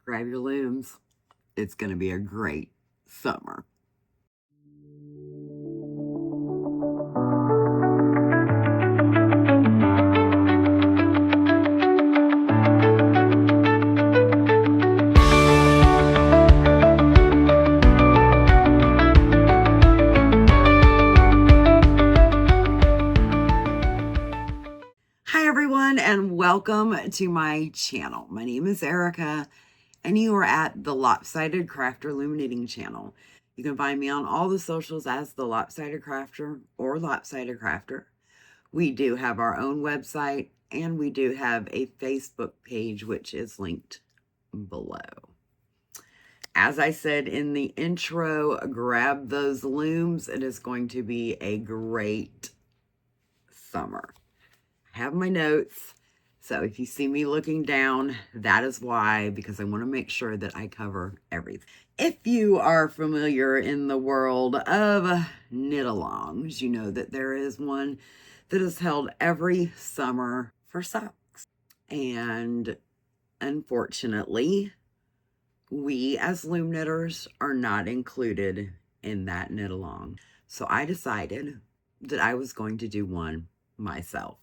Grab your looms. It's going to be a great summer. Hi everyone, and welcome to my channel. My name is Erica, and you are at the Lopsided Crafter Loom Knitting channel. You can find me on all the socials as the Lopsided Crafter or Lopsided Crafter. We do have our own website, and we do have a Facebook page, which is linked below. As I said in the intro, grab those looms. It is going to be a great summer. I have my notes. So if you see me looking down, that is why, because I want to make sure that I cover everything. If you are familiar in the world of knit-alongs, you know that there is one that is held every summer for socks. And unfortunately, we as loom knitters are not included in that knit-along. So I decided that I was going to do one myself.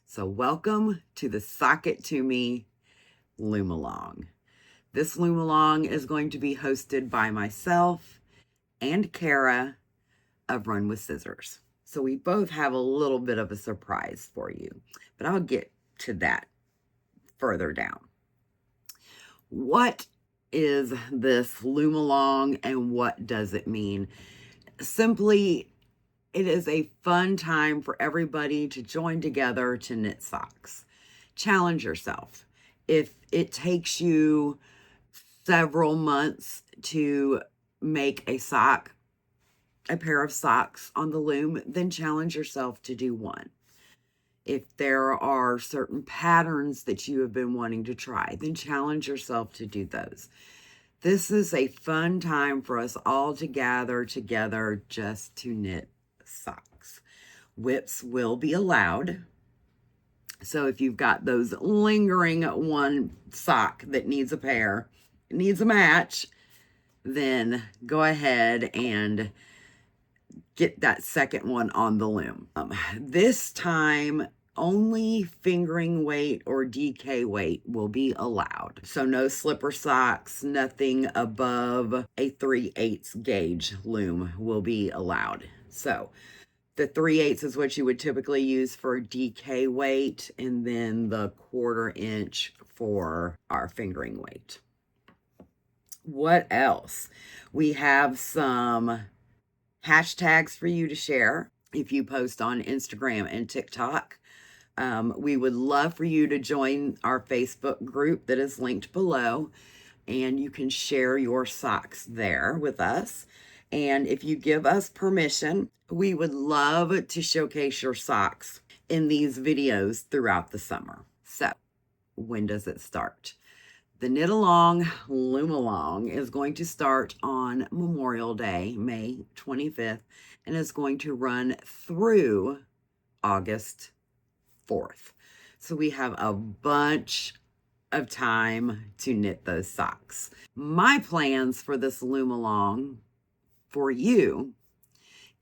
So welcome to the Sock It To Me Loom Along. This Loom Along is going to be hosted by myself and Kara of Run With Scissors. So we both have a little bit of a surprise for you, but I'll get to that further down. What is this Loom Along and what does it mean? Simply, it is a fun time for everybody to join together to knit socks. Challenge yourself. If it takes you several months to make a sock, a pair of socks on the loom, then challenge yourself to do one. If there are certain patterns that you have been wanting to try, then challenge yourself to do those. This is a fun time for us all to gather together just to knit socks. Whips will be allowed. So if you've got those lingering one sock that needs a pair, needs a match, then go ahead and get that second one on the loom. This time, only fingering weight or DK weight will be allowed. So no slipper socks, nothing above a 3/8 gauge loom will be allowed. So the 3/8 is what you would typically use for DK weight, and then the 1/4 inch for our fingering weight. What else? We have some hashtags for you to share if you post on Instagram and TikTok. We would love for you to join our Facebook group that is linked below, and you can share your socks there with us. And if you give us permission, we would love to showcase your socks in these videos throughout the summer. So, when does it start? The Knit Along, Loom Along is going to start on Memorial Day, May 25th, and is going to run through August 4th. So we have a bunch of time to knit those socks. My plans for this Loom Along for you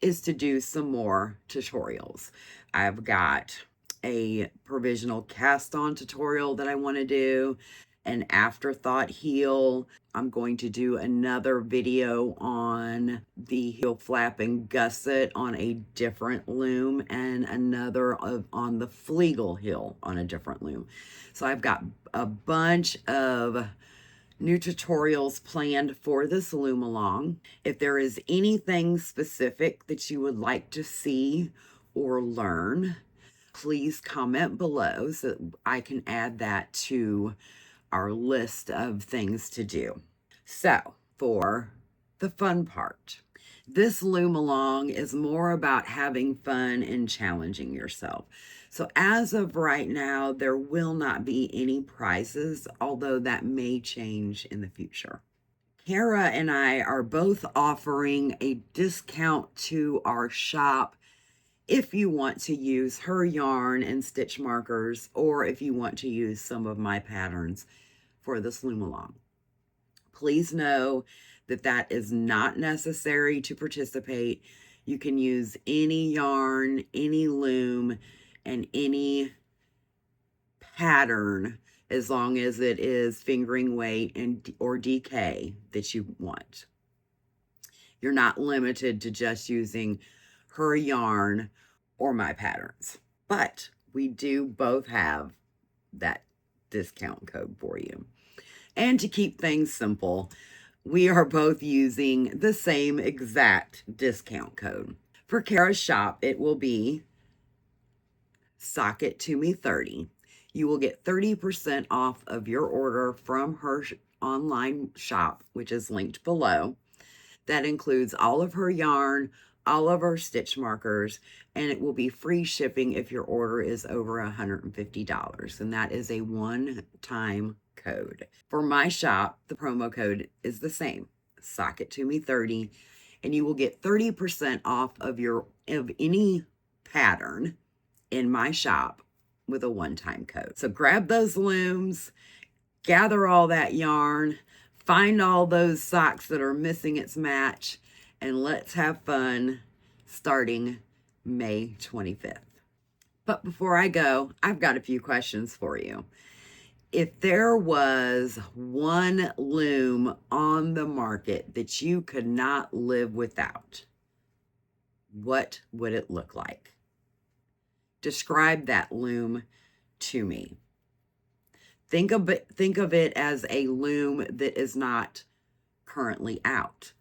is to do some more tutorials. I've got a provisional cast on tutorial that I want to do, an afterthought heel. I'm going to do another video on the heel flap and gusset on a different loom, and another on the Flegel heel on a different loom. So I've got a bunch of new tutorials planned for this Loom Along. If there is anything specific that you would like to see or learn, please comment below so that I can add that to our list of things to do. So, for the fun part, this Loom Along is more about having fun and challenging yourself. So as of right now, there will not be any prizes, although that may change in the future. Kara and I are both offering a discount to our shop if you want to use her yarn and stitch markers, or if you want to use some of my patterns for this Loom Along. Please know that that is not necessary to participate. You can use any yarn, any loom, and any pattern as long as it is fingering weight and or DK that you want. You're not limited to just using her yarn or my patterns. But we do both have that discount code for you. And to keep things simple, we are both using the same exact discount code. For Kara's shop, it will be Sock It To Me 30. You will get 30% off of your order from her online shop, which is linked below. That includes all of her yarn, all of her stitch markers, and it will be free shipping if your order is over $150. And that is a one-time code. For my shop, the promo code is the same, Sock It To Me 30, and you will get 30% off of any pattern in my shop with a one-time code. So grab those looms, gather all that yarn, find all those socks that are missing its match, and let's have fun starting May 25th. But before I go, I've got a few questions for you. If there was one loom on the market that you could not live without, what would it look like? Describe that loom to me. Think of it as a loom that is not currently out.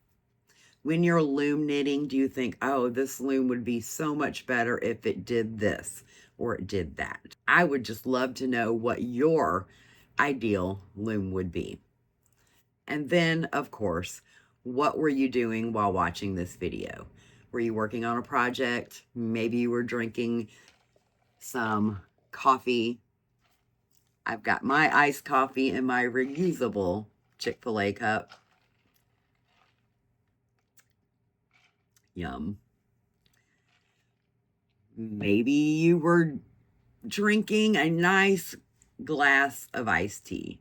When you're loom knitting, do you think, oh, this loom would be so much better if it did this or it did that? I would just love to know what your ideal loom would be. And then, of course, what were you doing while watching this video? Were you working on a project? Maybe you were drinking some coffee. I've got my iced coffee in my reusable Chick-fil-A cup. Yum. Maybe you were drinking a nice glass of iced tea.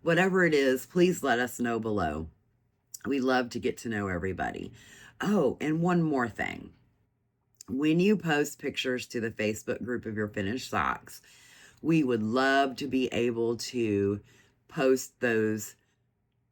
Whatever it is, please let us know below. We love to get to know everybody. Oh, and one more thing. When you post pictures to the Facebook group of your finished socks, we would love to be able to post those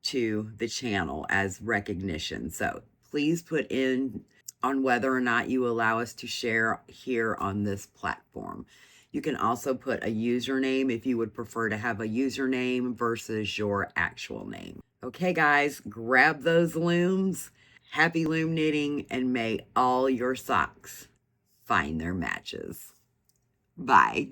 to the channel as recognition. So please put in on whether or not you allow us to share here on this platform. You can also put a username if you would prefer to have a username versus your actual name. Okay, guys, grab those looms. Happy loom knitting, and may all your socks find their matches. Bye.